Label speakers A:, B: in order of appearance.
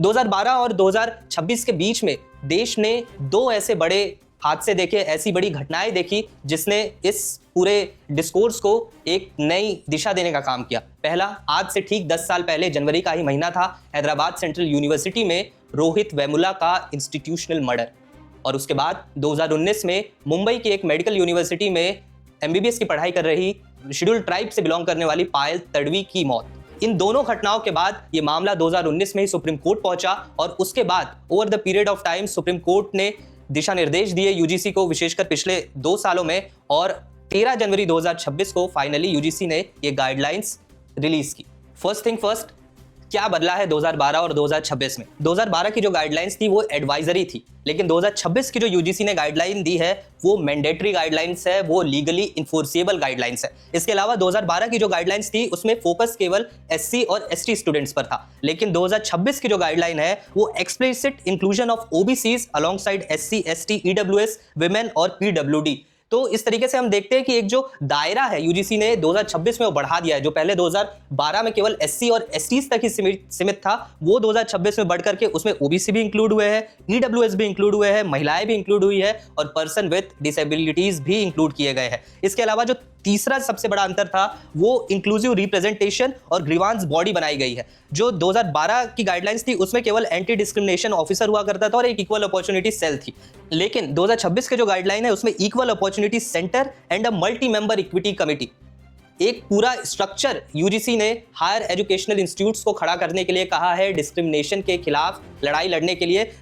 A: 2012 और 2026 के बीच में देश ने दो ऐसे बड़े हादसे देखे, ऐसी बड़ी घटनाएं देखी जिसने इस पूरे डिस्कोर्स को एक नई दिशा देने का काम किया। पहला, आज से ठीक 10 साल पहले जनवरी का ही महीना था, हैदराबाद सेंट्रल यूनिवर्सिटी में रोहित वेमुला का इंस्टीट्यूशनल मर्डर। और उसके बाद 2019 में मुंबई की एक मेडिकल यूनिवर्सिटी में एमबीबीएस की पढ़ाई कर रही शेड्यूल ट्राइब से बिलोंग करने वाली पायल तडवी की मौत। इन दोनों घटनाओं के बाद ये मामला 2019 में ही सुप्रीम कोर्ट पहुंचा और उसके बाद over the period of time supreme court ने दिशा निर्देश दिए यूजीसी को, विशेषकर पिछले 2 सालों में, और 13 जनवरी 2026 को फाइनली यूजीसी ने ये गाइडलाइंस रिलीज की। फर्स्ट थिंग फर्स्ट, क्या बदला है 2012 और 2026 में? 2012 की जो गाइडलाइंस थी वो एडवाइजरी थी, लेकिन 2026 की जो यूजीसी ने गाइडलाइन दी है वो मैंडेटरी गाइडलाइंस है, वो लीगली इन्फोर्सेबल गाइडलाइंस है। इसके अलावा 2012 की जो गाइडलाइंस थी उसमें फोकस केवल एससी और एसटी स्टूडेंट्स पर था, लेकिन 2026 की जो गाइडलाइन है वो explicit inclusion of OBCs alongside SC, ST, EWS, women और पीडब्ल्यूडी। तो इस तरीके से हम देखते हैं कि एक जो दायरा है यूजीसी ने 2026 में वो बढ़ा दिया है। जो पहले 2012 में केवल एससी और एसटीज तक ही सीमित था, वो 2026 में बढ़कर के उसमें ओबीसी भी इंक्लूड हुए हैं, ईडब्ल्यूएस भी इंक्लूड हुए हैं, महिलाएं भी इंक्लूड हुई है और पर्सन विद डिसेबिलिटीज भी इंक्लूड किए गए हैं। इसके अलावा जो तीसरा सबसे बड़ा अंतर था वो इंक्लूसिव रिप्रेजेंटेशन और ग्रीवांस बॉडी बनाई गई है। जो 2012 की गाइडलाइंस थी उसमें केवल एंटी डिस्क्रिमिनेशन ऑफिसर हुआ करता था और एक इक्वल अपॉर्चुनिटी सेल थी, लेकिन 2026 के जो गाइडलाइन है उसमें equal opportunity centre and a multi member equity committee, एक पूरा स्ट्रक्चर यूजीसी ने हायर एजुकेशनल इंस्टीट्यूट्स को खड़ा करने के लिए कहा है, डिस्क्रिमिनेशन के खिलाफ लड़ाई लड़ने के लिए।